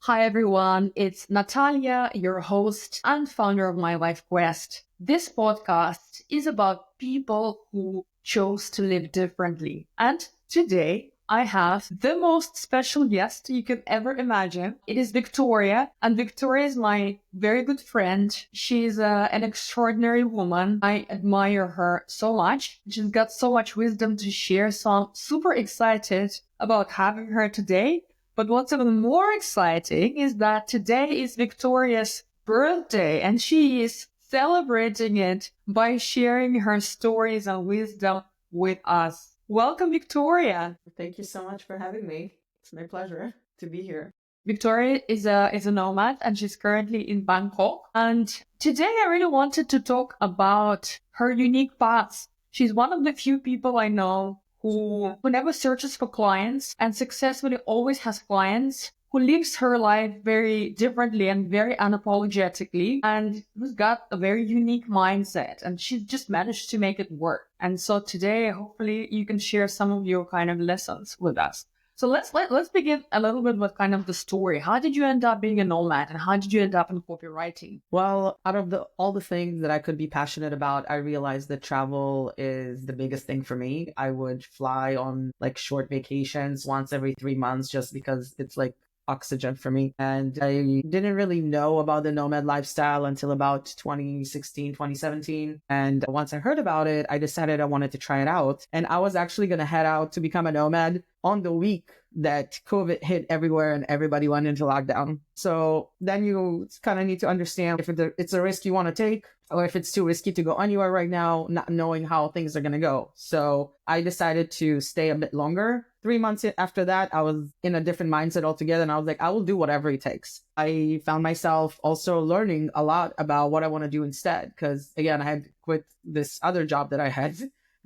Hi everyone, it's Natalia, your host and founder of My Life Quest. This podcast is about people who chose to live differently. And today I have the most special guest you could ever imagine. It is Victoria, and Victoria is my very good friend. She's an extraordinary woman. I admire her so much. She's got so much wisdom to share, so I'm super excited about having her today. But what's even more exciting is that today is Victoria's birthday, and she is celebrating it by sharing her stories and wisdom with us. Welcome, Victoria. Thank you so much for having me. It's my pleasure to be here. Victoria is a nomad, and she's currently in Bangkok. And today I really wanted to talk about her unique path. She's one of the few people I know who never searches for clients and successfully always has clients, who lives her life very differently and very unapologetically, and who's got a very unique mindset, and she just managed to make it work. And so today, hopefully you can share some of your kind of lessons with us. So let's begin a little bit with kind of the story. How did you end up being a nomad, and how did you end up in copywriting? Well, out of all the things that I could be passionate about, I realized that travel is the biggest thing for me. I would fly on like short vacations once every 3 months just because it's like oxygen for me. And I didn't really know about the nomad lifestyle until about 2016, 2017. And once I heard about it, I decided I wanted to try it out. And I was actually going to head out to become a nomad on the week that COVID hit everywhere and everybody went into lockdown. So then you kind of need to understand if it's a risk you want to take, or if it's too risky to go anywhere right now, not knowing how things are going to go. So I decided to stay a bit longer. 3 months after that, I was in a different mindset altogether. And I was like, I will do whatever it takes. I found myself also learning a lot about what I want to do instead. Because again, I had quit this other job that I had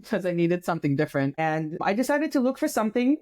because I needed something different. And I decided to look for something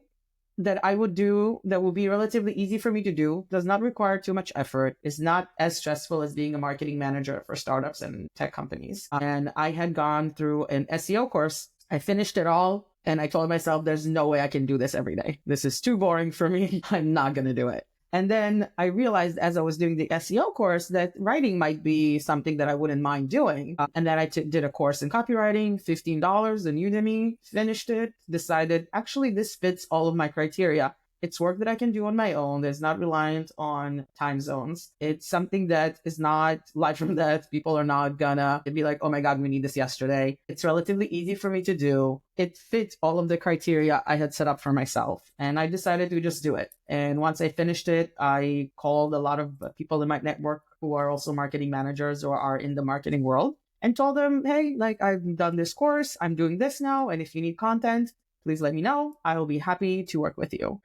that I would do that will be relatively easy for me to do, does not require too much effort, is not as stressful as being a marketing manager for startups and tech companies. And I had gone through an SEO course. I finished it all. And I told myself, there's no way I can do this every day. This is too boring for me. I'm not going to do it. And then I realized as I was doing the SEO course that writing might be something that I wouldn't mind doing. And then I did a course in copywriting, $15 in Udemy, finished it, decided actually this fits all of my criteria. It's work that I can do on my own. It's not reliant on time zones. It's something that is not life from death. People are not gonna be like, oh my God, we need this yesterday. It's relatively easy for me to do. It fits all of the criteria I had set up for myself. And I decided to just do it. And once I finished it, I called a lot of people in my network who are also marketing managers or are in the marketing world and told them, hey, like I've done this course. I'm doing this now. And if you need content, please let me know. I will be happy to work with you.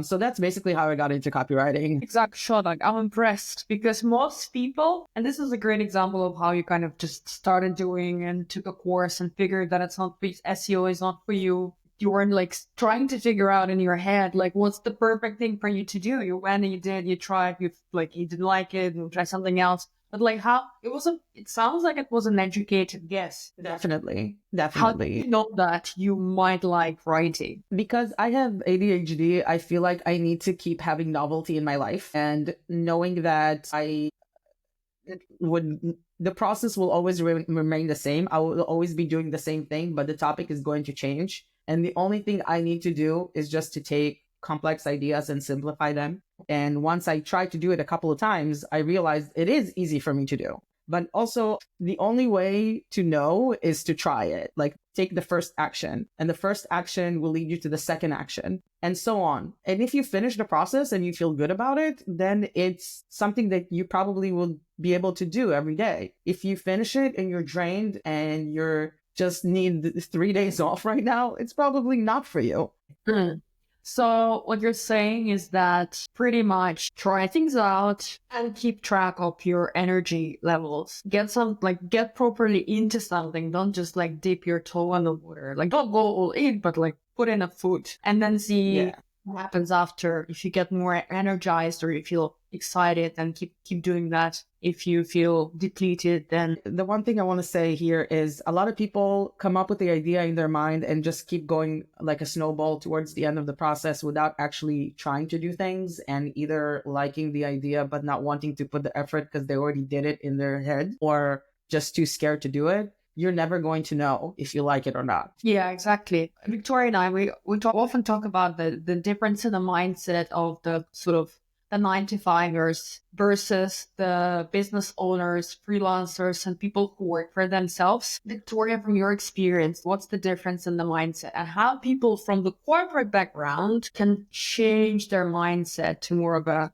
So that's basically how I got into copywriting. Exactly. Sure. Like, I'm impressed because most people, and this is a great example of how you kind of just started doing and took a course and figured that it's not, SEO is not for you. You weren't like trying to figure out in your head, like, what's the perfect thing for you to do? You went and you did, you tried, you didn't like it, you tried something else. But like it sounds like it was an educated guess. Definitely. How do you know that you might like writing? Because I have ADHD, I feel like I need to keep having novelty in my life, and knowing that the process will always remain the same. I will always be doing the same thing, but the topic is going to change. And the only thing I need to do is just to take complex ideas and simplify them. And once I tried to do it a couple of times, I realized it is easy for me to do. But also the only way to know is to try it. Like take the first action, and the first action will lead you to the second action, and so on. And if you finish the process and you feel good about it, then it's something that you probably will be able to do every day. If you finish it and you're drained and you're just need 3 days off right now, it's probably not for you. So what you're saying is that pretty much try things out and keep track of your energy levels. Get properly into something. Don't just like dip your toe in the water. Like don't go all in, but like put in a foot and then see what happens after. If you get more energized or you feel excited, then keep doing that. If you feel depleted, then The one thing I want to say here is a lot of people come up with the idea in their mind and just keep going like a snowball towards the end of the process without actually trying to do things and either liking the idea but not wanting to put the effort because they already did it in their head or just too scared to do it. You're never going to know if you like it or not. Yeah, exactly. Victoria and I, often talk about the difference in the mindset of the sort of the 9-to-5ers versus the business owners, freelancers, and people who work for themselves. Victoria, from your experience, what's the difference in the mindset and how people from the corporate background can change their mindset to more of a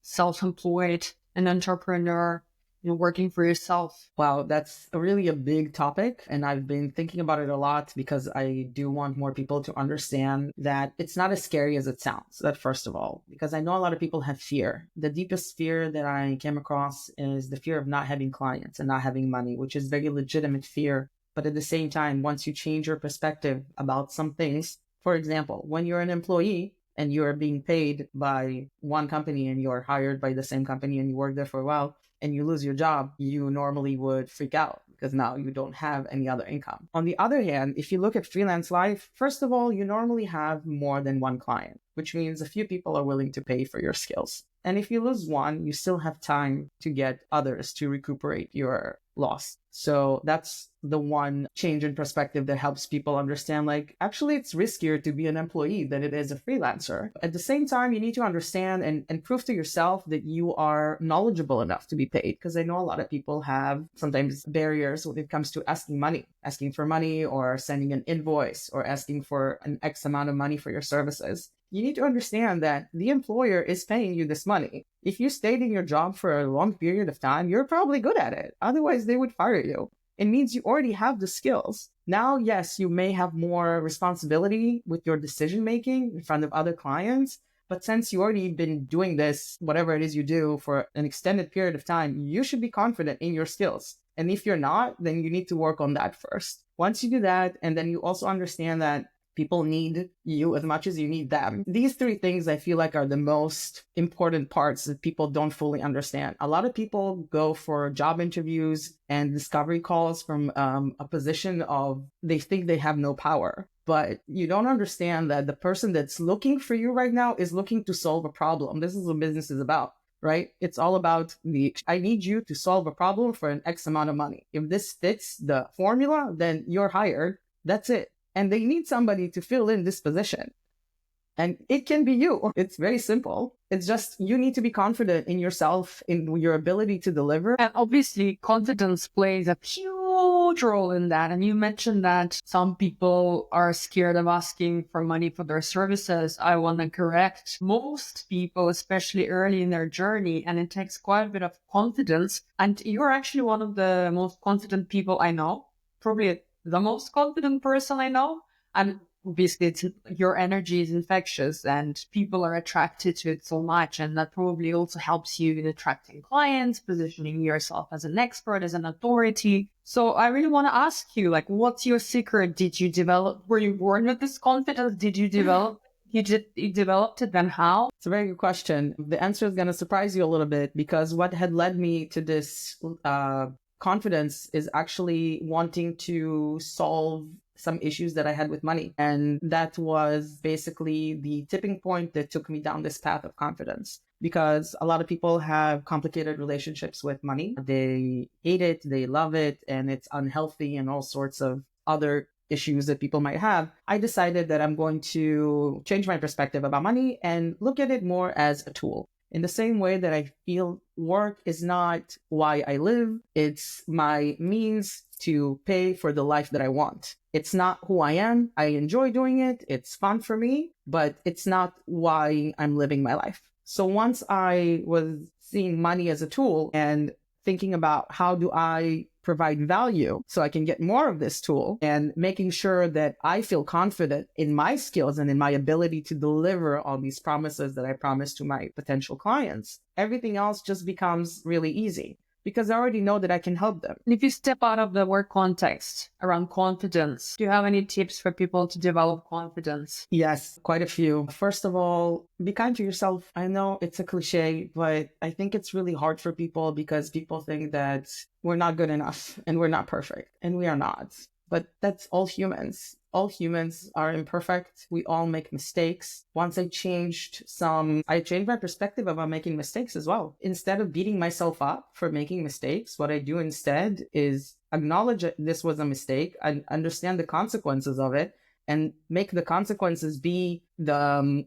self-employed, an entrepreneur, working for yourself? Wow, that's really a big topic. And I've been thinking about it a lot because I do want more people to understand that it's not as scary as it sounds. That first of all, because I know a lot of people have fear. The deepest fear that I came across is the fear of not having clients and not having money, which is very legitimate fear. But at the same time, once you change your perspective about some things, for example, when you're an employee and you're being paid by one company and you're hired by the same company and you work there for a while, and you lose your job, you normally would freak out because now you don't have any other income. On the other hand, if you look at freelance life, first of all, you normally have more than one client, which means a few people are willing to pay for your skills. And if you lose one, you still have time to get others to recuperate your loss. So that's the one change in perspective that helps people understand, like, actually, it's riskier to be an employee than it is a freelancer. At the same time, you need to understand and prove to yourself that you are knowledgeable enough to be paid. Because I know a lot of people have sometimes barriers when it comes to asking for money or sending an invoice or asking for an X amount of money for your services. You need to understand that the employer is paying you this money. If you stayed in your job for a long period of time, you're probably good at it. Otherwise, they would fire you. It means you already have the skills. Now, yes, you may have more responsibility with your decision-making in front of other clients, but since you already been doing this, whatever it is you do for an extended period of time, you should be confident in your skills. And if you're not, then you need to work on that first. Once you do that, and then you also understand that people need you as much as you need them. These three things I feel like are the most important parts that people don't fully understand. A lot of people go for job interviews and discovery calls from a position of they think they have no power. But you don't understand that the person that's looking for you right now is looking to solve a problem. This is what business is about, right? It's all about I need you to solve a problem for an X amount of money. If this fits the formula, then you're hired. That's it. And they need somebody to fill in this position. And it can be you. It's very simple. It's just you need to be confident in yourself, in your ability to deliver. And obviously, confidence plays a huge role in that. And you mentioned that some people are scared of asking for money for their services. I want to correct most people, especially early in their journey. And it takes quite a bit of confidence. And you're actually one of the most confident people I know, probably the most confident person I know. And obviously your energy is infectious and people are attracted to it so much. And that probably also helps you in attracting clients, positioning yourself as an expert, as an authority. So I really want to ask you, like, what's your secret? Did you develop, were you born with this confidence? Did you develop, you developed it, then how? It's a very good question. The answer is going to surprise you a little bit because what had led me to this confidence is actually wanting to solve some issues that I had with money. And that was basically the tipping point that took me down this path of confidence. Because a lot of people have complicated relationships with money. They hate it, they love it, and it's unhealthy and all sorts of other issues that people might have. I decided that I'm going to change my perspective about money and look at it more as a tool. In the same way that I feel work is not why I live, it's my means to pay for the life that I want. It's not who I am. I enjoy doing it. It's fun for me, but it's not why I'm living my life. So once I was seeing money as a tool and thinking about how do I provide value so I can get more of this tool and making sure that I feel confident in my skills and in my ability to deliver all these promises that I promise to my potential clients, everything else just becomes really easy. because I already know that I can help them. And if you step out of the work context around confidence, do you have any tips for people to develop confidence? Yes, quite a few. First of all, be kind to yourself. I know it's a cliche, but I think it's really hard for people because people think that we're not good enough and we're not perfect, and we are not. But that's all humans. All humans are imperfect. We all make mistakes. Once I changed my perspective about making mistakes as well. Instead of beating myself up for making mistakes, what I do instead is acknowledge that this was a mistake and understand the consequences of it, and make the consequences be the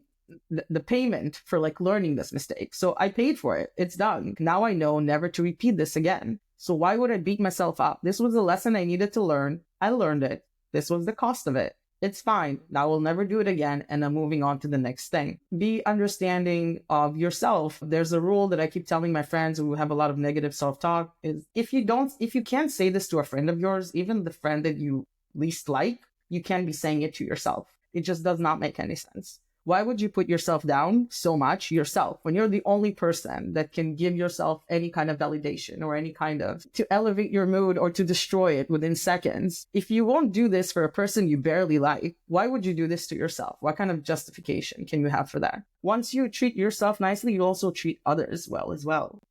payment for like learning this mistake. So I paid for it. It's done. Now I know never to repeat this again. So why would I beat myself up? This was a lesson I needed to learn. I learned it. This was the cost of it. It's fine. Now I will never do it again. And I'm moving on to the next thing. Be understanding of yourself. There's a rule that I keep telling my friends who have a lot of negative self-talk is if you can't say this to a friend of yours, even the friend that you least like, you can't be saying it to yourself. It just does not make any sense. Why would you put yourself down so much yourself when you're the only person that can give yourself any kind of validation or any kind of to elevate your mood or to destroy it within seconds? If you won't do this for a person you barely like, why would you do this to yourself? What kind of justification can you have for that? Once you treat yourself nicely, you also treat others well as well.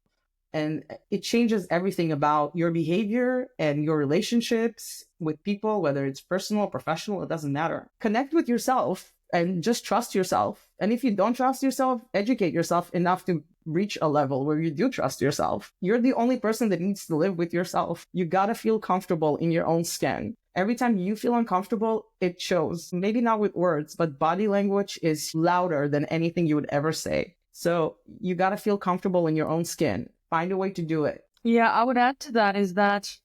And it changes everything about your behavior and your relationships with people, whether it's personal or professional, it doesn't matter. Connect with yourself and just trust yourself. And if you don't trust yourself, educate yourself enough to reach a level where you do trust yourself. You're the only person that needs to live with yourself. You gotta feel comfortable in your own skin. Every time you feel uncomfortable, it shows. Maybe not with words, but body language is louder than anything you would ever say. So you gotta feel comfortable in your own skin. Find a way to do it. Yeah, I would add to that is that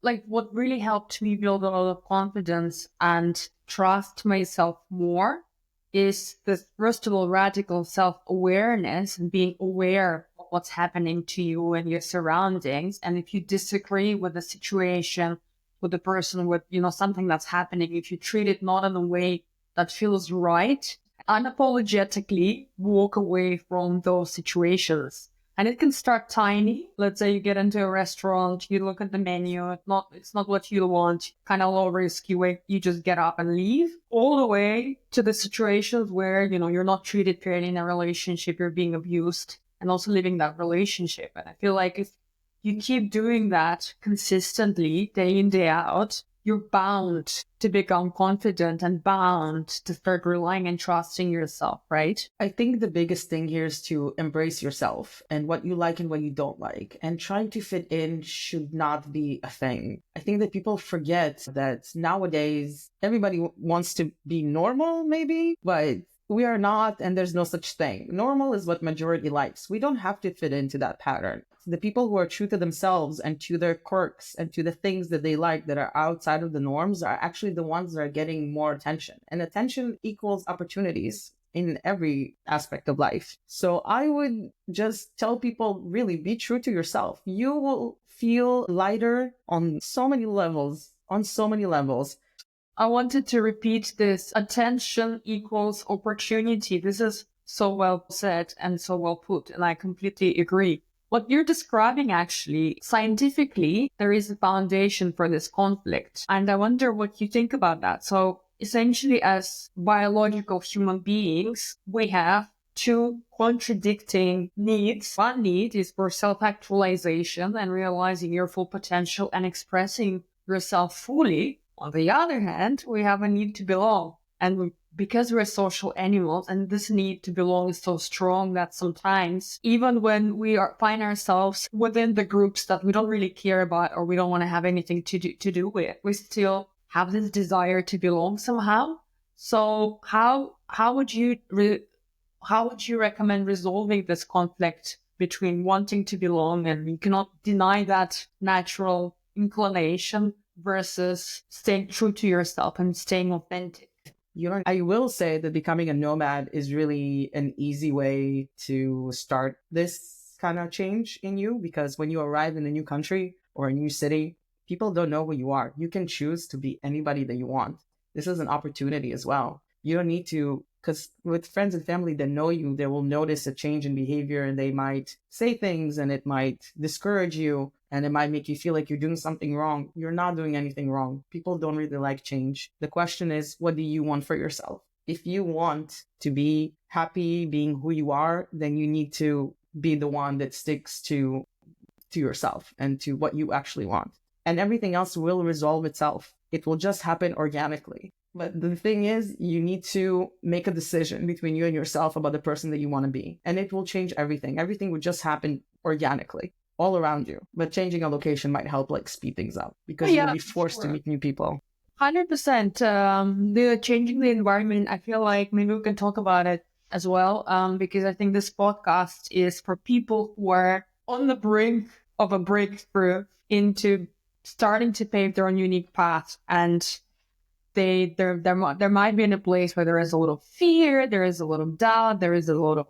like what really helped me build a lot of confidence and trust myself more is this, first of all, radical self-awareness and being aware of what's happening to you and your surroundings. And if you disagree with the situation, with the person, with, something that's happening, if you treat it not in a way that feels right, unapologetically walk away from those situations. And it can start tiny. Let's say you get into a restaurant, you look at the menu, it's not what you want, kind of low risk, you just get up and leave, all the way to the situations where, you're not treated fairly in a relationship, you're being abused, and also living that relationship. And I feel like if you keep doing that consistently, day in, day out, you're bound to become confident and bound to start relying and trusting yourself, right? I think the biggest thing here is to embrace yourself and what you like and what you don't like. And trying to fit in should not be a thing. I think that people forget that nowadays everybody wants to be normal, maybe, but we are not, and there's no such thing. Normal is what majority likes. We don't have to fit into that pattern. The people who are true to themselves and to their quirks and to the things that they like that are outside of the norms are actually the ones that are getting more attention. And attention equals opportunities in every aspect of life. So I would just tell people, really be true to yourself. You will feel lighter on so many levels, I wanted to repeat this. Attention equals opportunity. This is so well said and so well put, and I completely agree. What you're describing, actually, scientifically, there is a foundation for this conflict. And I wonder what you think about that. So essentially, as biological human beings, we have two contradicting needs. One need is for self-actualization and realizing your full potential and expressing yourself fully. On the other hand, we have a need to belong. And because we're social animals and this need to belong is so strong that sometimes, even when we find ourselves within the groups that we don't really care about or we don't want to have anything to do with, we still have this desire to belong somehow. So how would you recommend resolving this conflict between wanting to belong, and you cannot deny that natural inclination, versus staying true to yourself and staying authentic? I will say that becoming a nomad is really an easy way to start this kind of change in you, because when you arrive in a new country or a new city, people don't know who you are. You can choose to be anybody that you want. This is an opportunity as well. You don't need to, because with friends and family that know you, they will notice a change in behavior and they might say things and it might discourage you and it might make you feel like you're doing something wrong. You're not doing anything wrong. People don't really like change. The question is, what do you want for yourself? If you want to be happy being who you are, then you need to be the one that sticks to yourself and to what you actually want. And everything else will resolve itself. It will just happen organically. But the thing is, you need to make a decision between you and yourself about the person that you want to be. And it will change everything. Everything would just happen organically all around you. But changing a location might help like speed things up because you'll be forced to meet new people. 100%. The changing the environment, I feel like maybe we can talk about it as well, because I think this podcast is for people who are on the brink of a breakthrough into starting to pave their own unique path. And there might be in a place where there is a little fear, there is a little doubt, there is a lot of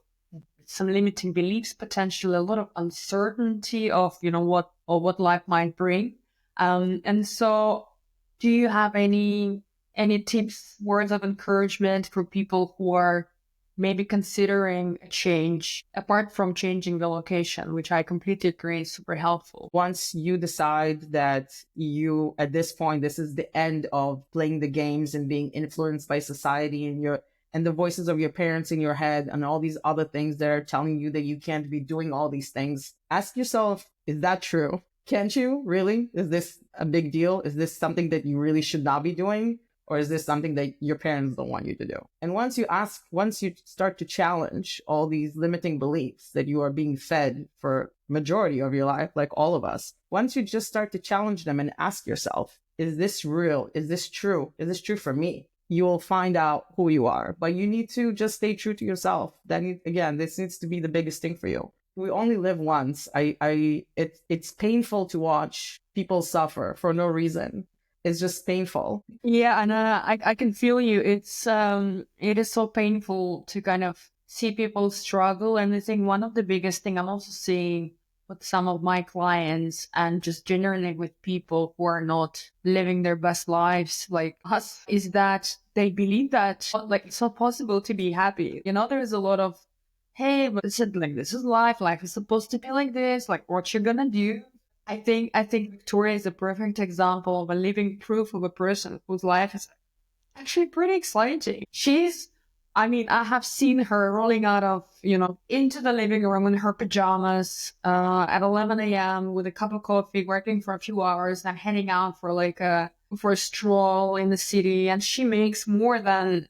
some limiting beliefs, potentially a lot of uncertainty of what life might bring. And so, do you have any tips, words of encouragement for people who are maybe considering a change apart from changing the location, which I completely agree is super helpful? Once you decide that you, at this point, this is the end of playing the games and being influenced by society and the voices of your parents in your head and all these other things that are telling you that you can't be doing all these things, ask yourself, is that true? Can't you really? Is this a big deal? Is this something that you really should not be doing? Or is this something that your parents don't want you to do? And once you start to challenge all these limiting beliefs that you are being fed for majority of your life, like all of us, once you just start to challenge them and ask yourself, is this real? Is this true? Is this true for me? You will find out who you are, but you need to just stay true to yourself. This needs to be the biggest thing for you. We only live once. It's painful to watch people suffer for no reason. It's just painful. Yeah, and I can feel you. It is so painful to kind of see people struggle. And I think one of the biggest thing I'm also seeing with some of my clients and just generally with people who are not living their best lives like us is that they believe that like it's not possible to be happy. There is a lot of, hey, but this is life. Life is supposed to be like this. Like, what you're gonna do? I think Victoria is a perfect example of a living proof of a person whose life is actually pretty exciting. I have seen her rolling out of, into the living room in her pajamas at 11 a.m. with a cup of coffee, working for a few hours and heading out for a stroll in the city. And she makes more than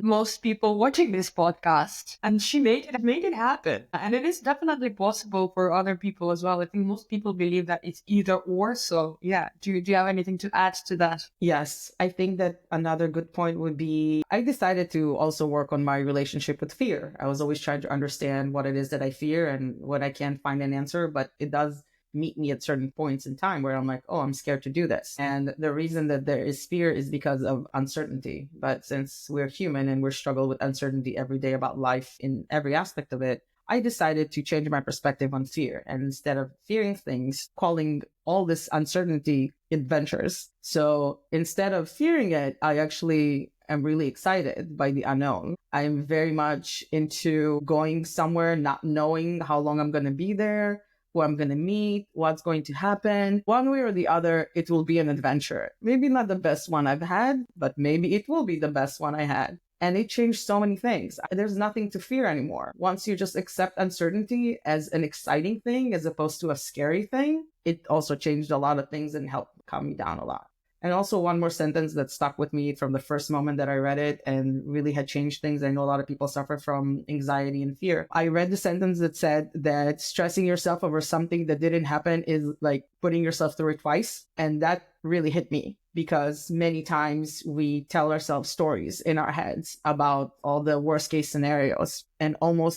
most people watching this podcast, and she made it happen. And it is definitely possible for other people as well. I think most people believe that it's either or. So yeah, do you have anything to add to that? Yes, I think that another good point would be I decided to also work on my relationship with fear. I was always trying to understand what it is that I fear and what I can't find an answer, but it does meet me at certain points in time where I'm like, oh, I'm scared to do this. And the reason that there is fear is because of uncertainty. But since we're human and we struggle with uncertainty every day about life in every aspect of it, I decided to change my perspective on fear. And instead of fearing things, calling all this uncertainty adventures. So instead of fearing it, I actually am really excited by the unknown. I'm very much into going somewhere, not knowing how long I'm going to be there, who I'm going to meet, what's going to happen. One way or the other, it will be an adventure. Maybe not the best one I've had, but maybe it will be the best one I had. And it changed so many things. There's nothing to fear anymore. Once you just accept uncertainty as an exciting thing as opposed to a scary thing, it also changed a lot of things and helped calm me down a lot. And also one more sentence that stuck with me from the first moment that I read it and really had changed things. I know a lot of people suffer from anxiety and fear. I read the sentence that said that stressing yourself over something that didn't happen is like putting yourself through it twice. And that really hit me because many times we tell ourselves stories in our heads about all the worst case scenarios and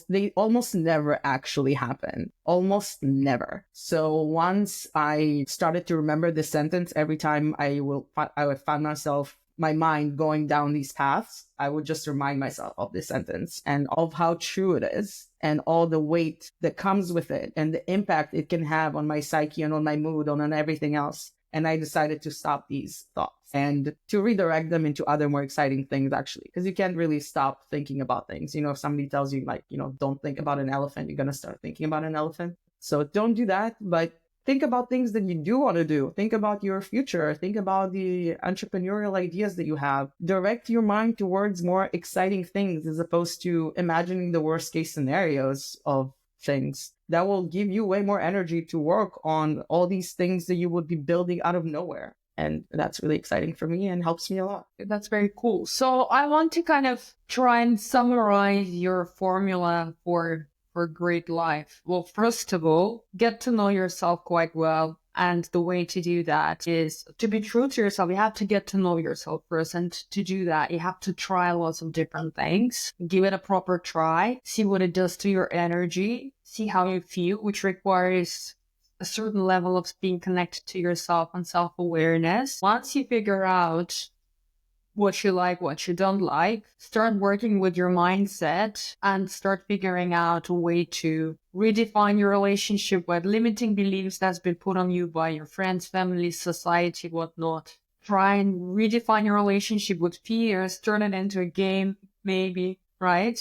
they almost never actually happen. Almost never. So once I started to remember this sentence, every time I would find my mind going down these paths, I would just remind myself of this sentence and of how true it is and all the weight that comes with it and the impact it can have on my psyche and on my mood and on everything else. And I decided to stop these thoughts and to redirect them into other more exciting things, actually, because you can't really stop thinking about things. You know, if somebody tells you, like, you know, don't think about an elephant, you're going to start thinking about an elephant. So don't do that, but think about things that you do want to do. Think about your future. Think about the entrepreneurial ideas that you have. Direct your mind towards more exciting things as opposed to imagining the worst case scenarios of things. That will give you way more energy to work on all these things that you would be building out of nowhere. And that's really exciting for me and helps me a lot. That's very cool. So I want to kind of try and summarize your formula for great life. Well, first of all, get to know yourself quite well. And the way to do that is to be true to yourself. You have to get to know yourself first. And to do that, you have to try lots of different things. Give it a proper try. See what it does to your energy. See how you feel, which requires a certain level of being connected to yourself and self-awareness. Once you figure out what you like, what you don't like, start working with your mindset and start figuring out a way to redefine your relationship with limiting beliefs that's been put on you by your friends, family, society, whatnot. Try and redefine your relationship with fears, turn it into a game, maybe, right?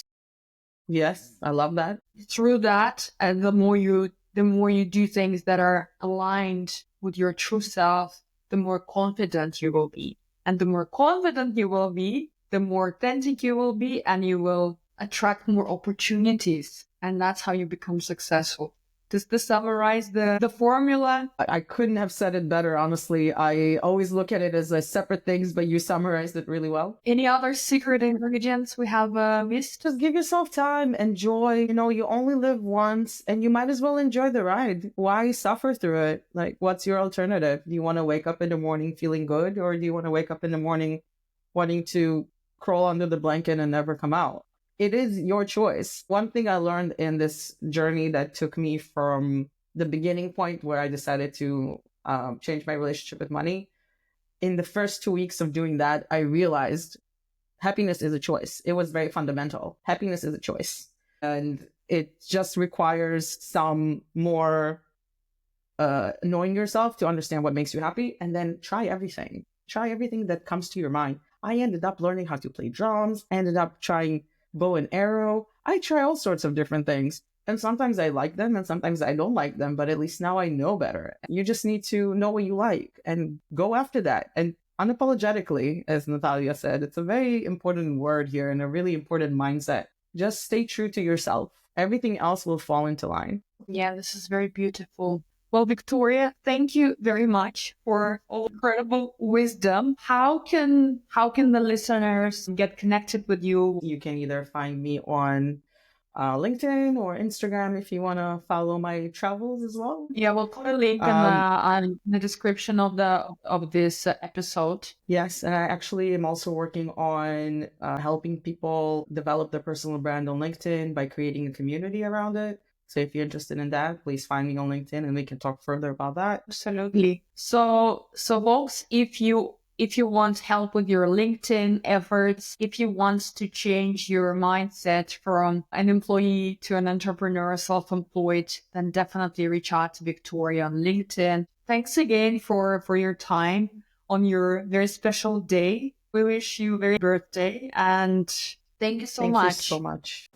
Yes, I love that. Through that, and the more you do things that are aligned with your true self, the more confident you will be. And the more confident you will be, the more authentic you will be, and you will attract more opportunities. And that's how you become successful. Does this summarize the formula? I couldn't have said it better, honestly. I always look at it as separate things, but you summarized it really well. Any other secret ingredients we have missed? Just give yourself time, enjoy. You know, you only live once and you might as well enjoy the ride. Why suffer through it? Like, what's your alternative? Do you want to wake up in the morning feeling good, or do you want to wake up in the morning wanting to crawl under the blanket and never come out? It is your choice. One thing I learned in this journey that took me from the beginning point where I decided to change my relationship with money, in the first 2 weeks of doing that, I realized happiness is a choice. It was very fundamental. Happiness is a choice. And it just requires some more knowing yourself to understand what makes you happy, and then try everything. Try everything that comes to your mind. I ended up learning how to play drums, ended up trying bow and arrow. I try all sorts of different things. And sometimes I like them and sometimes I don't like them, but at least now I know better. You just need to know what you like and go after that. And unapologetically, as Natalia said, it's a very important word here and a really important mindset. Just stay true to yourself. Everything else will fall into line. Yeah, this is very beautiful. Well, Victoria, thank you very much for all incredible wisdom. How can the listeners get connected with you? You can either find me on LinkedIn or Instagram if you want to follow my travels as well. Yeah, we'll put a link on the description of this episode. Yes, and I actually am also working on helping people develop their personal brand on LinkedIn by creating a community around it. So if you're interested in that, please find me on LinkedIn and we can talk further about that. Absolutely. So folks, if you want help with your LinkedIn efforts, if you want to change your mindset from an employee to an entrepreneur, self-employed, then definitely reach out to Victoria on LinkedIn. Thanks again for your time on your very special day. We wish you a very birthday and thank you so much. Thank you so much.